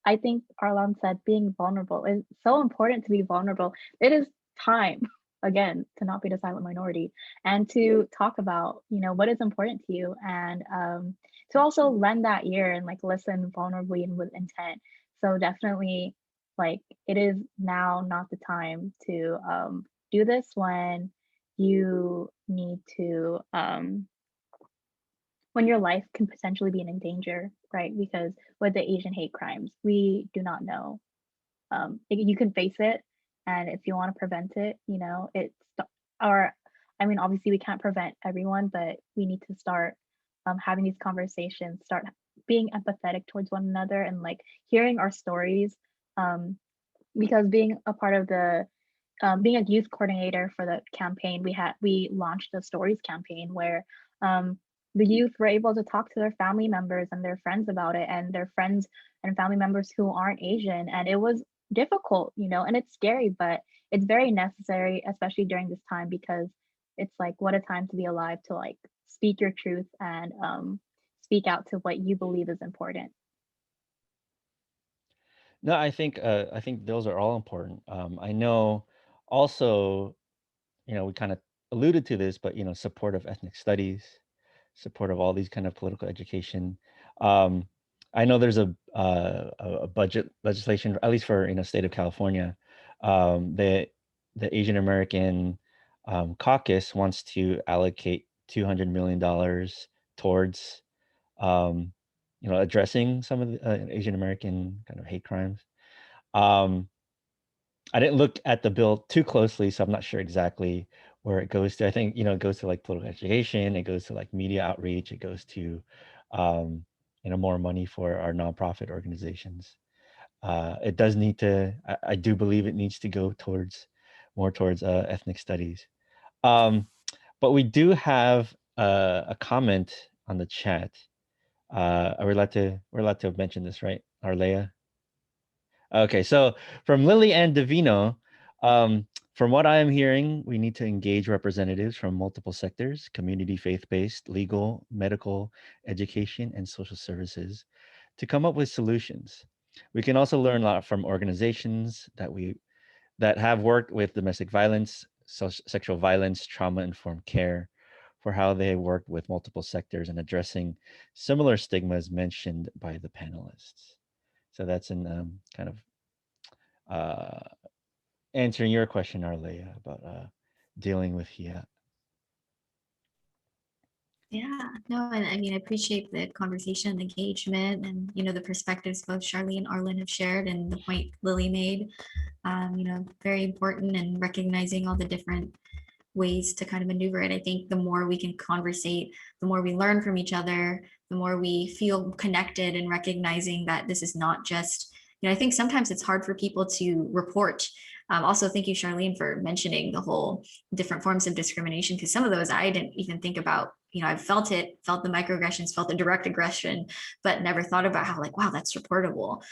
[SPEAKER 7] I think Arlan said being vulnerable is so important to be vulnerable. It is time again to not be the silent minority and to talk about, what is important to you and to also lend that ear and like listen vulnerably and with intent. So definitely like it is now not the time to do this when you need to when your life can potentially be in danger, right? Because with the Asian hate crimes, we do not know. You can face it, and if you want to prevent it, or I mean, obviously we can't prevent everyone, but we need to start having these conversations, start being empathetic towards one another, and like hearing our stories. Because being a part of the being a youth coordinator for the campaign, we launched a stories campaign where the youth were able to talk to their family members and their friends about it, and their friends and family members who aren't Asian. And it was difficult, and it's scary, but it's very necessary, especially during this time, because it's like what a time to be alive to like speak your truth and speak out to what you believe is important.
[SPEAKER 5] No, I think those are all important. I know also, we kind of alluded to this, but support of ethnic studies, support of all these kind of political education. Um, I know there's a budget legislation, at least for state of California. The Asian American caucus wants to allocate $200 million towards um, addressing some of the Asian American kind of hate crimes. Um, I didn't look at the bill too closely, so I'm not sure exactly where it goes to. I think, it goes to like political education, it goes to like media outreach, it goes to, um, more money for our nonprofit organizations. It does need to, I do believe it needs to go towards more towards ethnic studies. Um, but we do have a comment on the chat. We're allowed to mention this, right? Arleah? Okay, so from Lily Ann Davino, from what I am hearing, we need to engage representatives from multiple sectors: community, faith-based, legal, medical, education, and social services to come up with solutions. We can also learn a lot from organizations that have worked with domestic violence, sexual violence, trauma-informed care, for how they worked with multiple sectors and addressing similar stigmas mentioned by the panelists. So that's in kind of uh, answering your question, Arleah, about dealing with HIA.
[SPEAKER 4] Yeah, no, and I mean, I appreciate the conversation and engagement and, the perspectives both Charlie and Arlen have shared and the point Lily made, very important, and recognizing all the different ways to kind of maneuver it. I think the more we can conversate, the more we learn from each other, the more we feel connected, and recognizing that this is not just, I think sometimes it's hard for people to report. Also, thank you, Charlene, for mentioning the whole different forms of discrimination, because some of those I didn't even think about. I've felt it, felt the microaggressions, felt the direct aggression, but never thought about how like, wow, that's reportable.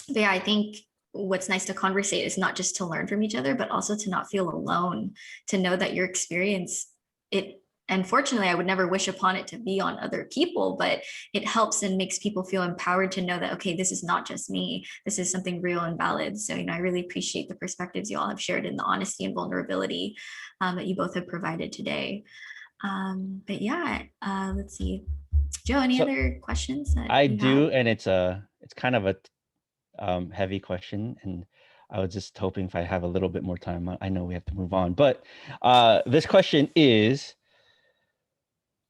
[SPEAKER 4] but yeah, I think what's nice to conversate is not just to learn from each other, but also to not feel alone, to know that your experience, it, unfortunately, I would never wish upon it to be on other people, but it helps and makes people feel empowered to know that, okay, this is not just me. This is something real and valid. So, I really appreciate the perspectives you all have shared and the honesty and vulnerability that you both have provided today. But yeah, let's see. Joe, any
[SPEAKER 5] So
[SPEAKER 4] other questions that
[SPEAKER 5] I
[SPEAKER 4] you have?
[SPEAKER 5] do, and it's kind of a heavy question, and I was just hoping if I have a little bit more time. I know we have to move on, but this question is,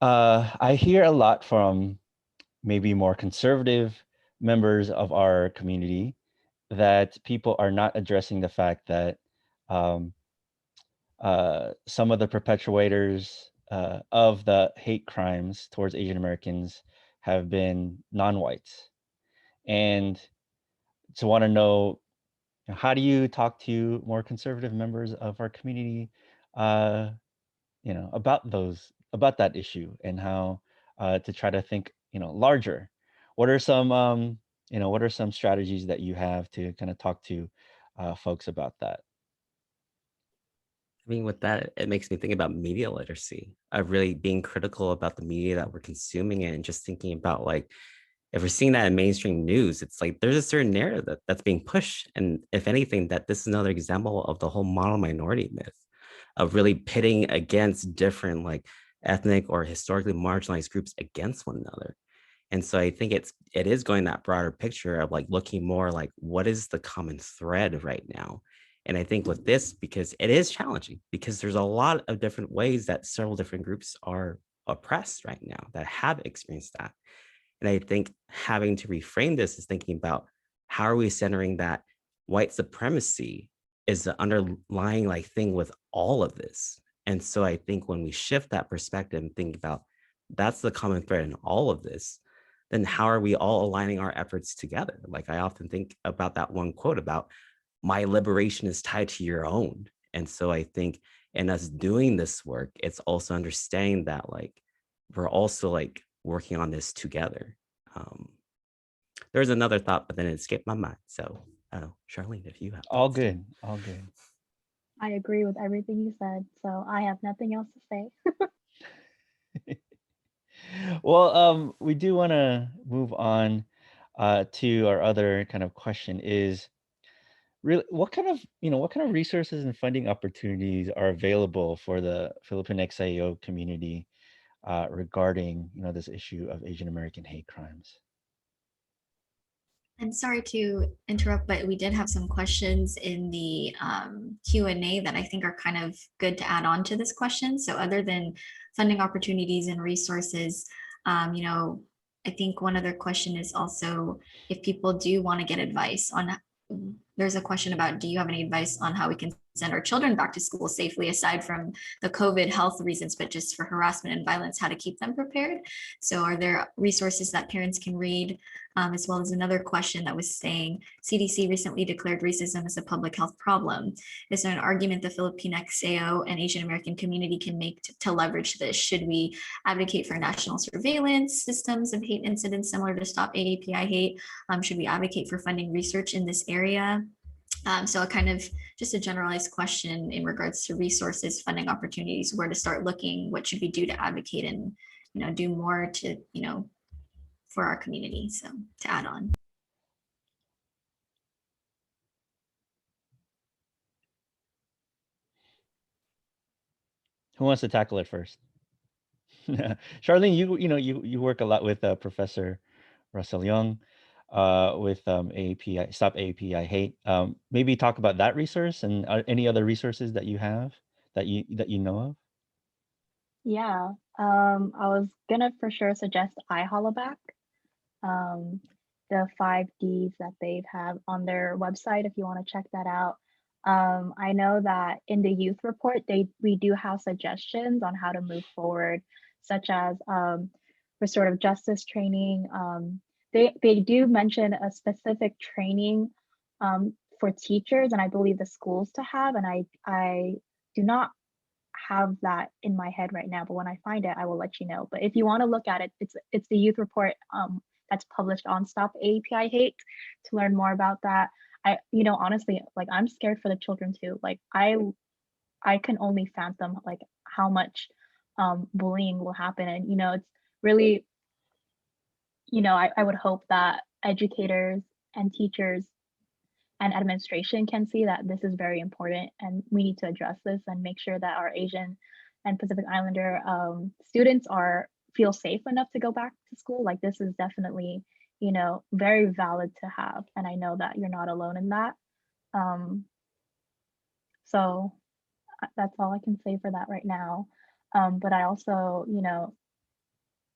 [SPEAKER 5] I hear a lot from maybe more conservative members of our community that people are not addressing the fact that um, some of the perpetuators of the hate crimes towards Asian Americans have been non-whites, and to want to know, how do you talk to more conservative members of our community, uh, about that issue, and how to try to think, larger. What are some what are some strategies that you have to kind of talk to folks about that?
[SPEAKER 6] I mean, with that, it makes me think about media literacy, of really being critical about the media that we're consuming and just thinking about like, if we're seeing that in mainstream news, it's like there's a certain narrative that's being pushed. And if anything, that this is another example of the whole model minority myth of really pitting against different like ethnic or historically marginalized groups against one another. And so I think it is going that broader picture of like looking more like what is the common thread right now. And I think with this, because it is challenging, because there's a lot of different ways that several different groups are oppressed right now that have experienced that. And I think having to reframe this is thinking about how are we centering that white supremacy is the underlying like thing with all of this. And so I think when we shift that perspective and think about that's the common thread in all of this, then how are we all aligning our efforts together? Like I often think about that one quote about my liberation is tied to your own. And so I think in us doing this work, it's also understanding that like we're also like working on this together. Um, there's another thought, but then it escaped my mind. So, Charlene, if you have
[SPEAKER 5] All
[SPEAKER 6] thoughts too.
[SPEAKER 5] good, all good.
[SPEAKER 7] I agree with everything you said, so I have nothing else to say.
[SPEAKER 5] Well, we do want to move on to our other kind of question is, really, what kind of resources and funding opportunities are available for the Filipinx AO community regarding, this issue of Asian American hate crimes?
[SPEAKER 4] I'm sorry to interrupt, but we did have some questions in the Q&A that I think are kind of good to add on to this question. So other than funding opportunities and resources, I think one other question is also if people do want to get advice on, there's a question about, do you have any advice on how we can send our children back to school safely, aside from the COVID health reasons, but just for harassment and violence, how to keep them prepared? So are there resources that parents can read? As well as another question that was saying, CDC recently declared racism as a public health problem. Is there an argument the Filipinx AO and Asian American community can make to leverage this? Should we advocate for national surveillance systems of hate incidents similar to Stop AAPI Hate? Should we advocate for funding research in this area? So a kind of just a generalized question in regards to resources, funding opportunities, where to start looking, what should we do to advocate and do more to for our community. So to add on.
[SPEAKER 5] Who wants to tackle it first? Charlene, you work a lot with Professor Russell Young with AAPI, Stop AAPI Hate. Maybe talk about that resource and any other resources that you have that you know of.
[SPEAKER 7] Yeah, I was gonna for sure suggest iHoloback, um, the 5 Ds that they have on their website if you want to check that out. I know that in the youth report, we do have suggestions on how to move forward, such as restorative justice training. They do mention a specific training for teachers, and I believe the schools to have, and I do not have that in my head right now, but when I find it, I will let you know. But if you want to look at it, it's the youth report that's published on Stop AAPI Hate to learn more about that. Honestly, like I'm scared for the children too. Like I can only fathom like how much bullying will happen, and it's really, I would hope that educators and teachers and administration can see that this is very important and we need to address this and make sure that our Asian and Pacific Islander students feel safe enough to go back to school. Like this is definitely, very valid to have. And I know that you're not alone in that. So that's all I can say for that right now. But I also,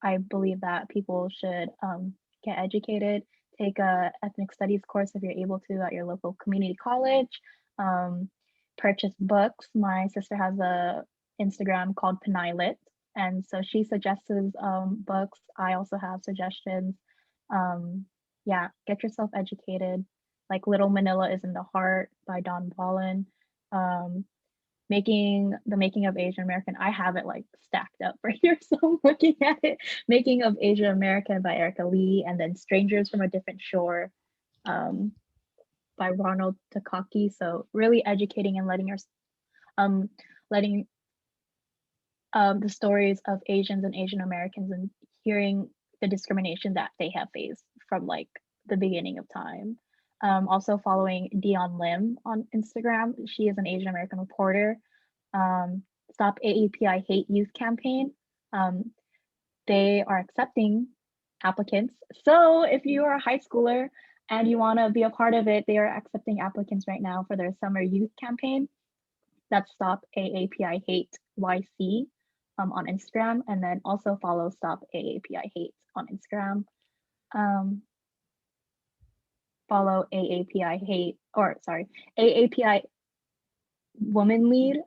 [SPEAKER 7] I believe that people should get educated, take a ethnic studies course if you're able to at your local community college, purchase books. My sister has a Instagram called Panilit, and so she suggests books. I also have suggestions. Yeah, get yourself educated. Like Little Manila is in the Heart by Don Ballin. The Making of Asian American. I have it like stacked up right here, so I'm looking at it. Making of Asian American by Erica Lee, and then Strangers from a Different Shore by Ronald Takaki. So really educating and letting the stories of Asians and Asian Americans and hearing the discrimination that they have faced from like the beginning of time. Also following Dion Lim on Instagram. She is an Asian American reporter. Stop AAPI Hate Youth Campaign. They are accepting applicants. So if you are a high schooler and you want to be a part of it, they are accepting applicants right now for their summer youth campaign. That's Stop AAPI Hate YC on Instagram, and then also follow Stop AAPI Hate on Instagram. Follow AAPI Woman Lead.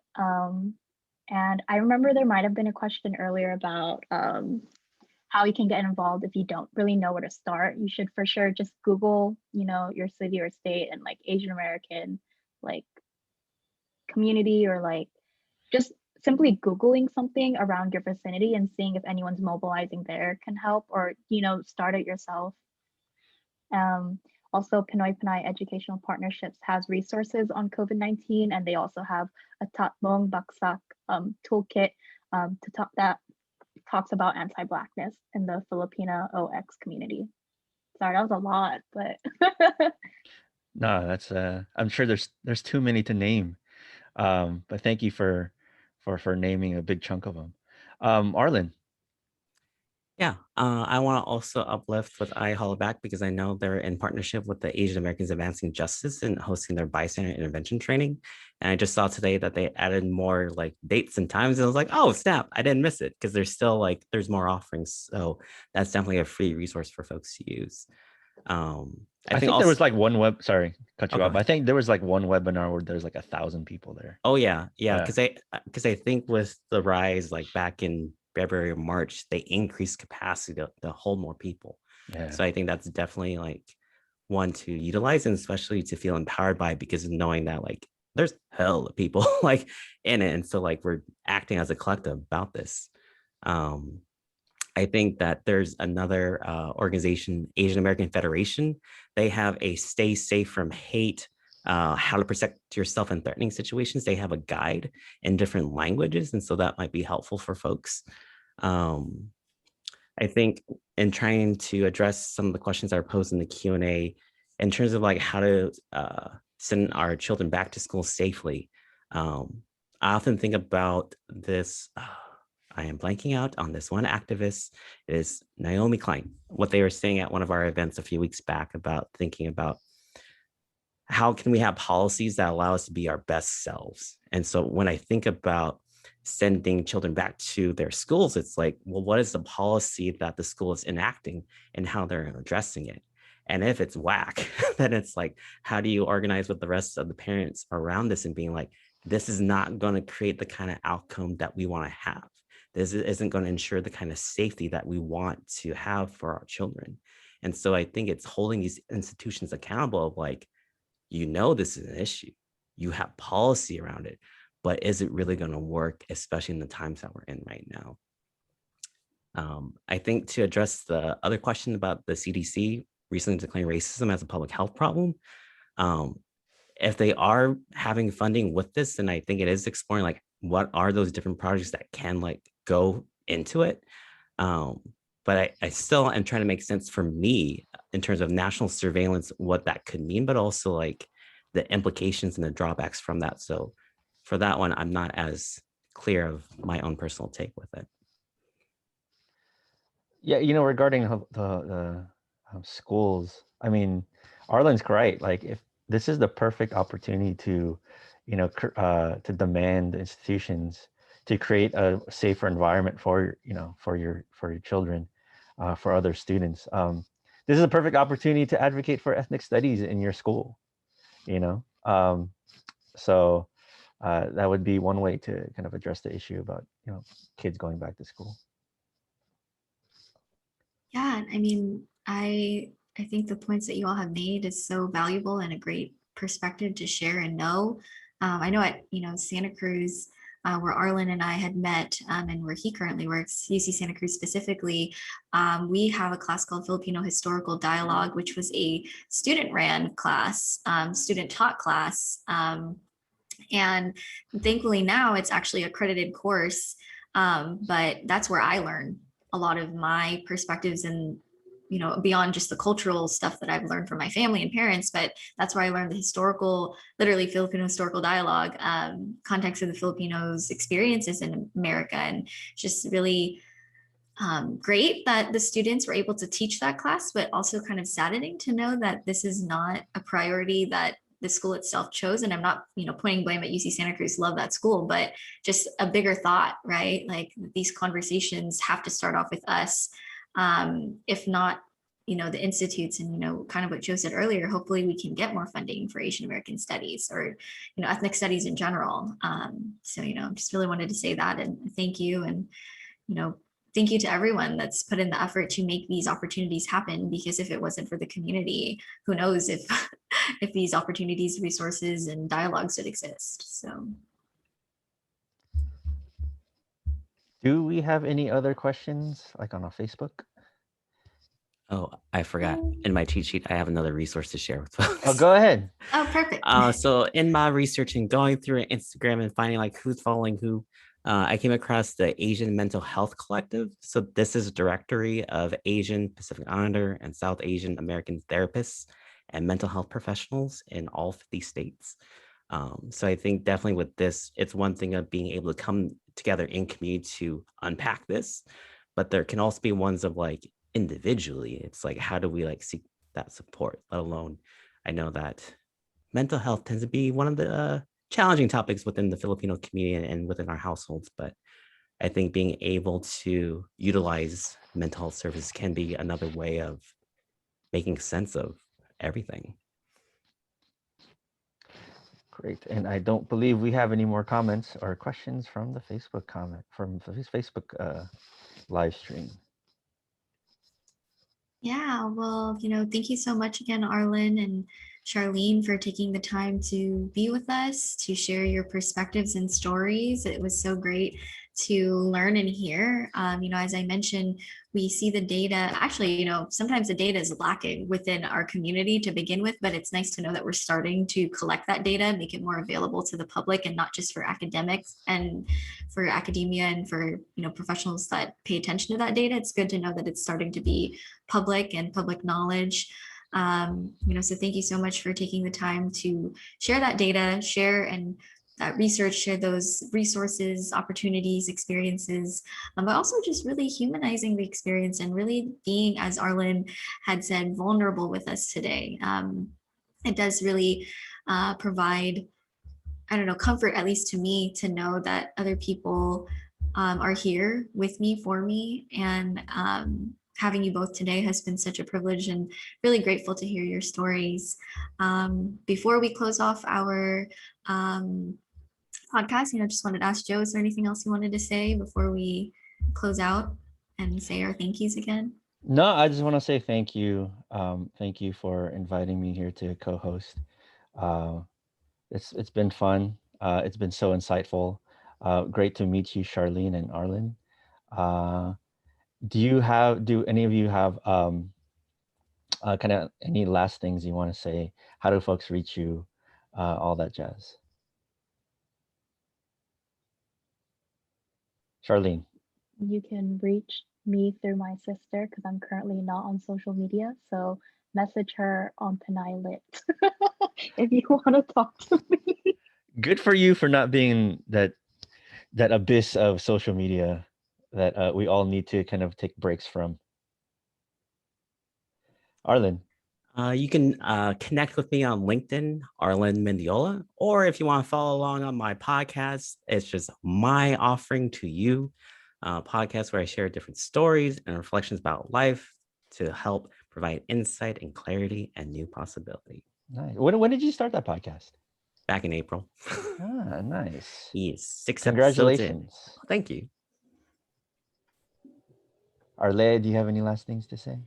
[SPEAKER 7] And I remember there might have been a question earlier about how you can get involved if you don't really know where to start. You should for sure just Google, your city or state and like Asian American like community, or like just simply Googling something around your vicinity and seeing if anyone's mobilizing there can help, or start it yourself. Also, Pinoy Pinay Educational Partnerships has resources on COVID-19, and they also have a Tatbong Baksak toolkit that talks about anti-Blackness in the Filipino OX community. Sorry, that was a lot, but
[SPEAKER 5] No, that's I'm sure there's too many to name. But thank you for naming a big chunk of them. Arlen.
[SPEAKER 6] Yeah, I want to also uplift with I Holla Back because I know they're in partnership with the Asian Americans Advancing Justice and hosting their bystander intervention training. And I just saw today that they added more like dates and times. And I was like, oh, snap, I didn't miss it, because there's still there's more offerings. So that's definitely a free resource for folks to use.
[SPEAKER 5] I think there was like one sorry, cut you off. I think there was like one webinar where there's like 1,000 people there.
[SPEAKER 6] Oh yeah. Because I think with the rise like back in February or March, they increased capacity to hold more people.
[SPEAKER 5] Yeah.
[SPEAKER 6] So I think that's definitely like one to utilize, and especially to feel empowered by, because knowing that like there's hell of people like in it, and so like we're acting as a collective about this. I think that there's another organization, Asian American Federation. They have a Stay Safe from Hate, how to protect yourself in threatening situations. They have a guide in different languages, and so that might be helpful for folks. I think in trying to address some of the questions that are posed in the Q&A, in terms of like how to send our children back to school safely, I often think about this. I am blanking out on this one activist. It is Naomi Klein. What they were saying at one of our events a few weeks back about thinking about how can we have policies that allow us to be our best selves? And so when I think about sending children back to their schools, it's like, well, what is the policy that the school is enacting and how they're addressing it? And if it's whack, then it's like, how do you organize with the rest of the parents around this and being like, this is not going to create the kind of outcome that we want to have. This isn't going to ensure the kind of safety that we want to have for our children. And so I think it's holding these institutions accountable of like, this is an issue. You have policy around it, but is it really going to work, especially in the times that we're in right now? I think to address the other question about the CDC recently declaring racism as a public health problem, if they are having funding with this, then I think it is exploring like what are those different projects that can like go into it. But I still am trying to make sense for me in terms of national surveillance, what that could mean, but also like the implications and the drawbacks from that. So for that one, I'm not as clear of my own personal take with it.
[SPEAKER 5] Yeah, regarding the schools, I mean, Arlen's correct. Like, if this is the perfect opportunity to, to demand institutions to create a safer environment for, for your children, for other students. This is a perfect opportunity to advocate for ethnic studies in your school, you know. So that would be one way to kind of address the issue about, kids going back to school.
[SPEAKER 4] Yeah, I mean, I think the points that you all have made is so valuable and a great perspective to share and know. I know at Santa Cruz, where Arlen and I had met, and where he currently works, UC Santa Cruz specifically, we have a class called Filipino Historical Dialogue, which was a student-ran class, student-taught class, and thankfully now it's actually a accredited course. But that's where I learn a lot of my perspectives and beyond just the cultural stuff that I've learned from my family and parents, but that's where I learned the historical, literally Filipino historical dialogue, context of the Filipinos' experiences in America. And just really great that the students were able to teach that class, but also kind of saddening to know that this is not a priority that the school itself chose. And I'm not, pointing blame at UC Santa Cruz, love that school, but just a bigger thought, right? Like, these conversations have to start off with us. If not, the institutes, and, kind of what Joe said earlier, hopefully we can get more funding for Asian American studies or, ethnic studies in general. So, just really wanted to say that and thank you. And, thank you to everyone that's put in the effort to make these opportunities happen, because if it wasn't for the community, who knows if if these opportunities, resources, and dialogues would exist. So
[SPEAKER 5] Do we have any other questions, like on our Facebook?
[SPEAKER 6] Oh, I forgot. In my cheat sheet, I have another resource to share with folks.
[SPEAKER 5] Oh, go ahead.
[SPEAKER 4] oh, perfect.
[SPEAKER 6] So in my research and going through Instagram and finding like who's following who, I came across the Asian Mental Health Collective. So this is a directory of Asian, Pacific Islander, and South Asian American therapists and mental health professionals in all 50 states. So I think definitely with this, it's one thing of being able to come together in community to unpack this, but there can also be ones of like individually, it's like, how do we like seek that support, let alone, I know that mental health tends to be one of the challenging topics within the Filipino community and within our households, but I think being able to utilize mental health services can be another way of making sense of everything.
[SPEAKER 5] Great. And I don't believe we have any more comments or questions from the Facebook Facebook live stream.
[SPEAKER 4] Yeah, well, thank you so much again, Arlen and Charlene, for taking the time to be with us, to share your perspectives and stories. It was so great to learn and hear. As I mentioned, we see the data. Actually, sometimes the data is lacking within our community to begin with, but it's nice to know that we're starting to collect that data, make it more available to the public, and not just for academics and for academia and for professionals that pay attention to that data. It's good to know that it's starting to be public and public knowledge. So thank you so much for taking the time to share that data, share and that research, share those resources, opportunities, experiences, but also just really humanizing the experience and really being, as Arlen had said, vulnerable with us today. It does really provide, comfort, at least to me, to know that other people are here with me, for me, and having you both today has been such a privilege, and really grateful to hear your stories. Before we close off our podcast, just wanted to ask Joe, is there anything else you wanted to say before we close out and say our thank yous again?
[SPEAKER 5] No, I just want to say thank you. Thank you for inviting me here to co-host. It's been fun. It's been so insightful. Great to meet you, Charlene and Arlen. Do any of you have kind of any last things you want to say? How do folks reach you? All that jazz. Charlene.
[SPEAKER 7] You can reach me through my sister because I'm currently not on social media. So message her on Panay Lit if you want to talk to me.
[SPEAKER 5] Good for you for not being that abyss of social media that we all need to kind of take breaks from. Arlen.
[SPEAKER 6] You can connect with me on LinkedIn, Arlan Mendiola, or if you want to follow along on my podcast, it's just My Offering to You, podcast where I share different stories and reflections about life to help provide insight and clarity and new possibility.
[SPEAKER 5] Nice. When did you start that podcast?
[SPEAKER 6] Back in April.
[SPEAKER 5] Nice.
[SPEAKER 6] Yes, 6
[SPEAKER 5] Congratulations.
[SPEAKER 6] episodes in. Thank you.
[SPEAKER 5] Arleah, do you have any last things to say?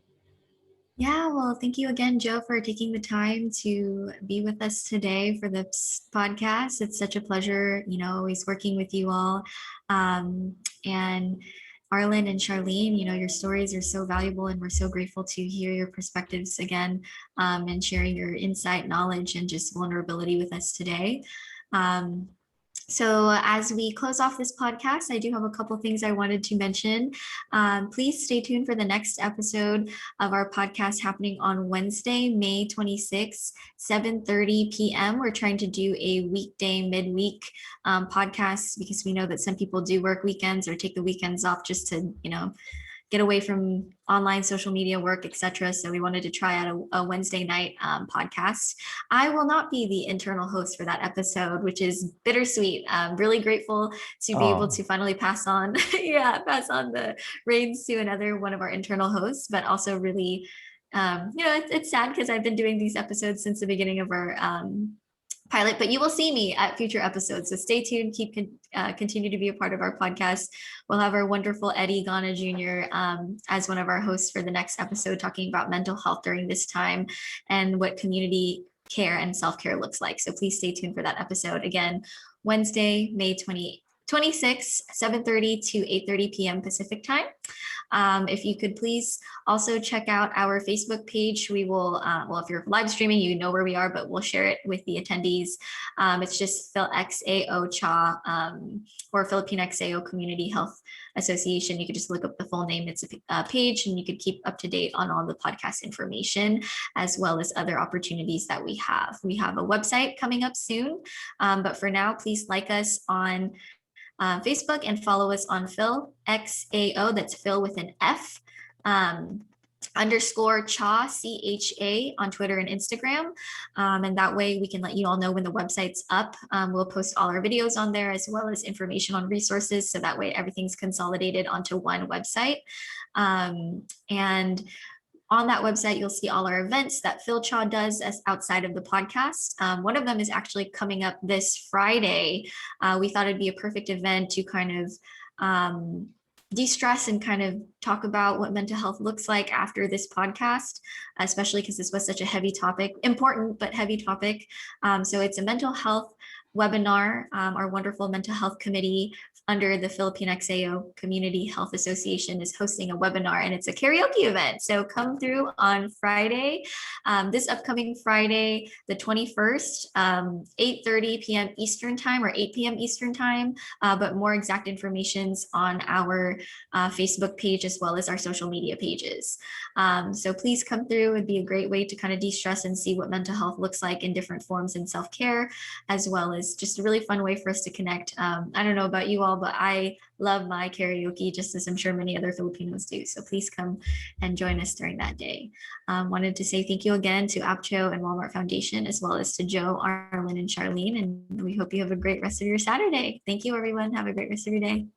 [SPEAKER 4] Yeah, well, thank you again, Joe, for taking the time to be with us today for this podcast. It's such a pleasure, always working with you all. And Arlen and Charlene, your stories are so valuable, and we're so grateful to hear your perspectives again, and sharing your insight, knowledge, and just vulnerability with us today. So as we close off this podcast, I do have a couple things I wanted to mention. Please stay tuned for the next episode of our podcast happening on Wednesday, May 26th, 7:30 p.m. We're trying to do a weekday midweek podcast because we know that some people do work weekends or take the weekends off just to, get away from online social media work, etc. So we wanted to try out a Wednesday night podcast. I will not be the internal host for that episode, which is bittersweet. I'm really grateful to be able to finally pass on the reins to another one of our internal hosts, but also really, it's sad because I've been doing these episodes since the beginning of our pilot, but you will see me at future episodes. So stay tuned, continue to be a part of our podcast. We'll have our wonderful Eddie Ghana Jr. As one of our hosts for the next episode, talking about mental health during this time and what community care and self-care looks like. So please stay tuned for that episode. Again, Wednesday, May 26, 7:30 to 8:30 p.m. Pacific time. If you could please also check out our Facebook page. We will, if you're live streaming, you know where we are, but we'll share it with the attendees. It's just Fil-CHA or Filipinx Community Health Association. You could just look up the full name. It's a page, and you could keep up to date on all the podcast information as well as other opportunities that we have. We have a website coming up soon, but for now, please like us on Facebook and follow us on Fil-CHA, that's Phil with an F, _CHA, CHA on Twitter and Instagram. And that way we can let you all know when the website's up. We'll post all our videos on there as well as information on resources. So that way everything's consolidated onto one website. And on that website, you'll see all our events that Fil-CHA does as outside of the podcast. One of them is actually coming up this Friday. We thought it'd be a perfect event to kind of de-stress and kind of talk about what mental health looks like after this podcast, especially because this was such a heavy topic, important but heavy topic. So it's a mental health webinar. Our wonderful mental health committee under the Filipinx Community Health Association is hosting a webinar, and it's a karaoke event. So come through on Friday, this upcoming Friday, the 21st, 8:30 p.m. Eastern time or 8 p.m. Eastern time, but more exact information's on our Facebook page as well as our social media pages. So please come through. It'd be a great way to kind of de-stress and see what mental health looks like in different forms in self-care, as well as just a really fun way for us to connect. I don't know about you all, but I love my karaoke, just as I'm sure many other Filipinos do. So please come and join us during that day. Wanted to say thank you again to AAPCHO and Walmart Foundation, as well as to Joe, Arlen, and Charlene. And we hope you have a great rest of your Saturday. Thank you, everyone. Have a great rest of your day.